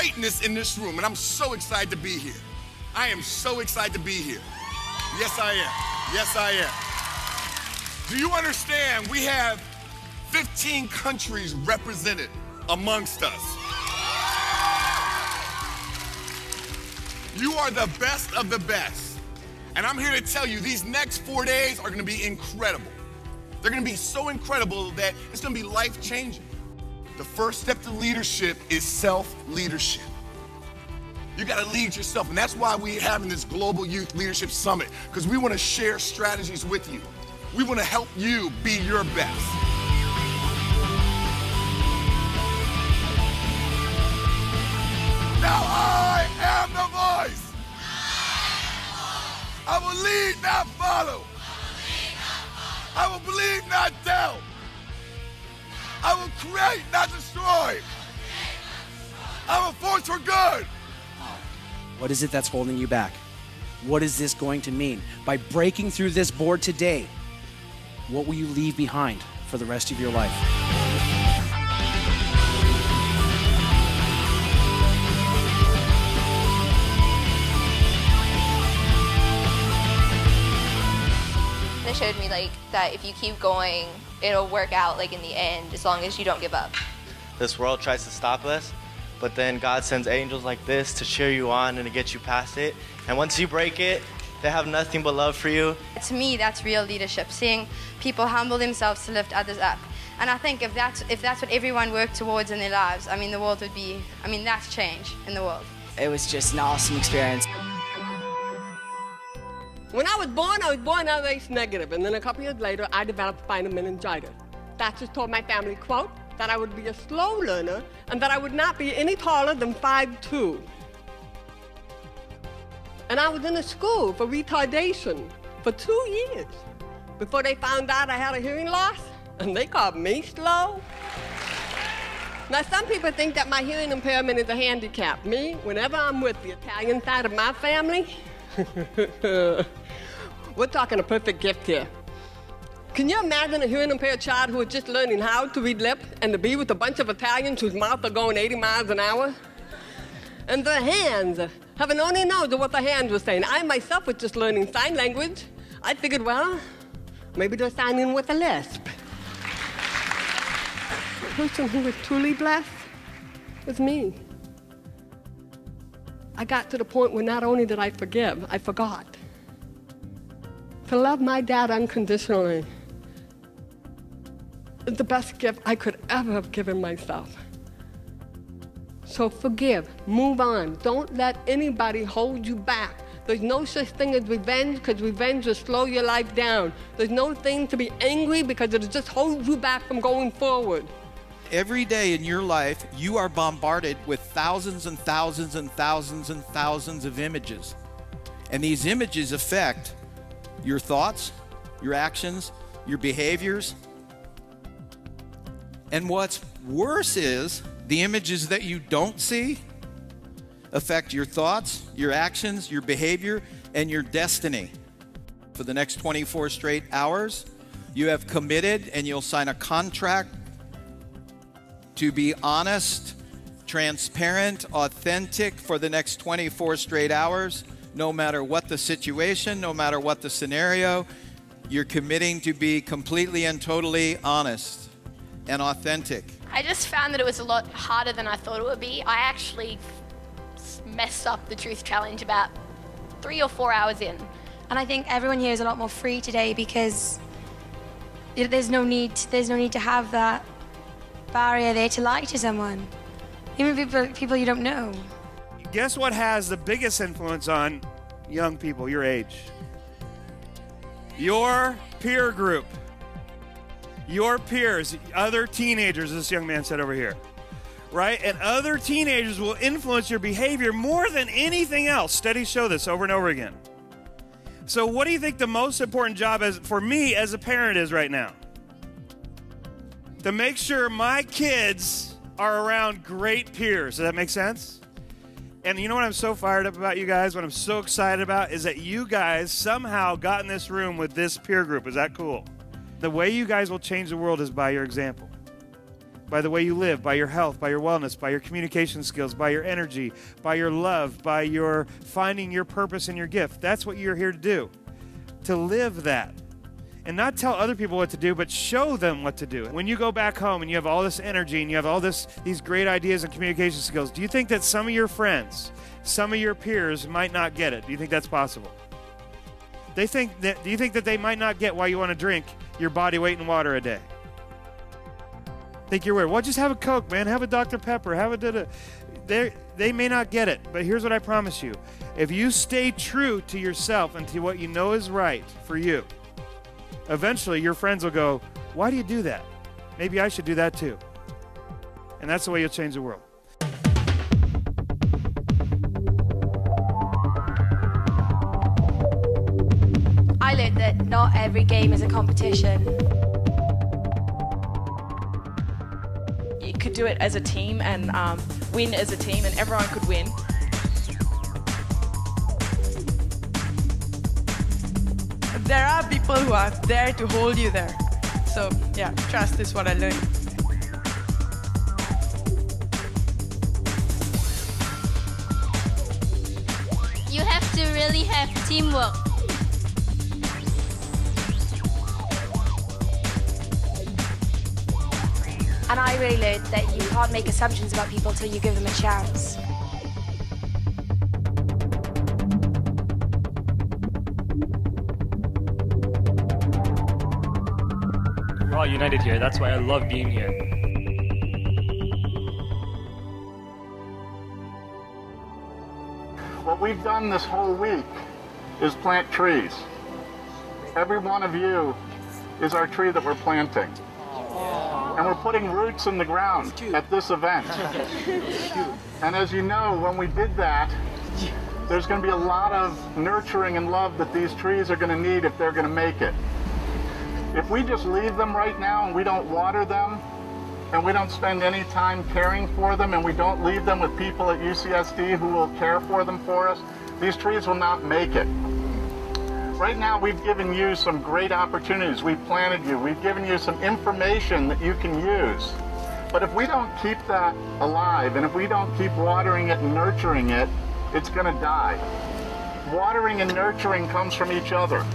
greatness in this room, and I'm so excited to be here. I am so excited to be here. Yes, I am. Yes, I am. Do you understand we have 15 countries represented amongst us? You are the best of the best. And I'm here to tell you, these next 4 days are gonna be incredible. They're gonna be so incredible that it's gonna be life-changing. The first step to leadership is self-leadership. You gotta lead yourself, and that's why we're having this Global Youth Leadership Summit, because we wanna share strategies with you. We wanna help you be your best. Now I am the voice. I will lead, not follow. I will believe, not doubt. I will create, not destroy. I'm a force for good. What is it that's holding you back? What is this going to mean? By breaking through this board today, what will you leave behind for the rest of your life? They showed me that if you keep going, it'll work out in the end, as long as you don't give up. This world tries to stop us, but then God sends angels like this to cheer you on and to get you past it. And once you break it, they have nothing but love for you. To me, that's real leadership, seeing people humble themselves to lift others up. And I think if that's what everyone worked towards in their lives, the world would be, that's change in the world. It was just an awesome experience. When I was born LH negative, and then a couple years later, I developed spinal meningitis. Doctors told my family, quote, that I would be a slow learner and that I would not be any taller than 5'2". And I was in a school for retardation for 2 years before they found out I had a hearing loss, and they called me slow. Now, some people think that my hearing impairment is a handicap. Me, whenever I'm with the Italian side of my family, we're talking a perfect gift here. Can you imagine a hearing impaired child who is just learning how to read lips and to be with a bunch of Italians whose mouths are going 80 miles an hour? And their hands, heaven only knows what the hands were saying. I myself was just learning sign language. I figured, well, maybe they're signing with a lisp. The person who was truly blessed was me. I got to the point where not only did I forgive, I forgot. To love my dad unconditionally is the best gift I could ever have given myself. So forgive, move on. Don't let anybody hold you back. There's no such thing as revenge, because revenge will slow your life down. There's no thing to be angry, because it'll just hold you back from going forward. Every day in your life, you are bombarded with thousands and thousands and thousands and thousands of images. And these images affect your thoughts, your actions, your behaviors. And what's worse is the images that you don't see affect your thoughts, your actions, your behavior, and your destiny. For the next 24 straight hours, you have committed and you'll sign a contract to be honest, transparent, authentic for the next 24 straight hours, no matter what the situation, no matter what the scenario. You're committing to be completely and totally honest and authentic. I just found that it was a lot harder than I thought it would be. I actually messed up the truth challenge about 3 or 4 hours in. And I think everyone here is a lot more free today, because there's no need to have that barrier there to lie to someone, even people you don't know. Guess what has the biggest influence on young people your age? Your peer group. Your peers, other teenagers, this young man said over here, right? And other teenagers will influence your behavior more than anything else. Studies show this over and over again. So what do you think the most important job for me as a parent is right now? To make sure my kids are around great peers. Does that make sense? And you know what I'm so fired up about, you guys? What I'm so excited about is that you guys somehow got in this room with this peer group. Is that cool? The way you guys will change the world is by your example. by the way you live, by your health, by your wellness, by your communication skills, by your energy, by your love, by your finding your purpose and your gift. That's what you're here to do, to live that. And not tell other people what to do, but show them what to do. When you go back home and you have all this energy and you have all these great ideas and communication skills, do you think that some of your friends, some of your peers might not get it? Do you think that's possible? Do you think that they might not get why you want to drink your body weight in water a day? Think you're weird. Well, just have a Coke, man. Have a Dr. Pepper. Have a da-da. They may not get it, but here's what I promise you. If you stay true to yourself and to what you know is right for you, eventually your friends will go, why do you do that? Maybe I should do that too. And that's the way you'll change the world. I learned that not every game is a competition. You could do it as a team and win as a team, and everyone could win. There are people who are there to hold you there. So yeah, trust is what I learned. You have to really have teamwork. And I really learned that you can't make assumptions about people till you give them a chance. We're all united here. That's why I love being here. What we've done this whole week is plant trees. Every one of you is our tree that we're planting. And we're putting roots in the ground at this event. And as you know, when we did that, there's going to be a lot of nurturing and love that these trees are going to need if they're going to make it. If we just leave them right now and we don't water them, and we don't spend any time caring for them, and we don't leave them with people at UCSD who will care for them for us, these trees will not make it. Right now, we've given you some great opportunities. We've planted you. We've given you some information that you can use. But if we don't keep that alive, and if we don't keep watering it and nurturing it, it's going to die. Watering and nurturing comes from each other.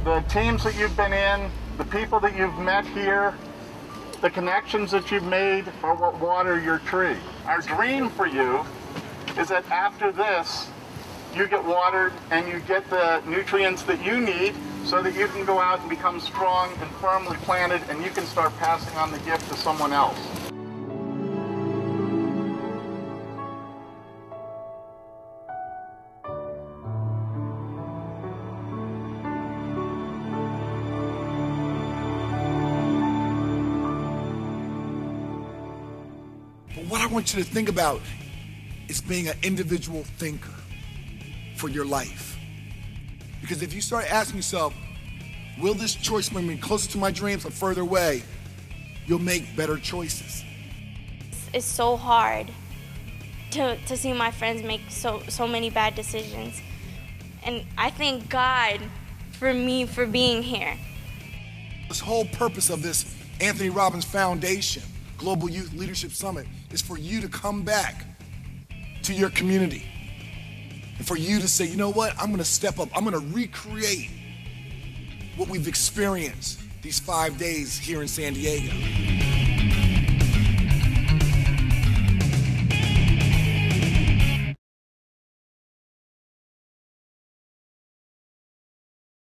The teams that you've been in, the people that you've met here, the connections that you've made are what water your tree. Our dream for you is that after this, you get watered and you get the nutrients that you need so that you can go out and become strong and firmly planted, and you can start passing on the gift to someone else. But what I want you to think about is being an individual thinker for your life. Because if you start asking yourself, will this choice bring me closer to my dreams or further away, you'll make better choices. It's so hard to see my friends make so many bad decisions. And I thank God for me for being here. This whole purpose of this Anthony Robbins Foundation Global Youth Leadership Summit is for you to come back to your community. And for you to say, you know what, I'm gonna step up, I'm gonna recreate what we've experienced these 5 days here in San Diego.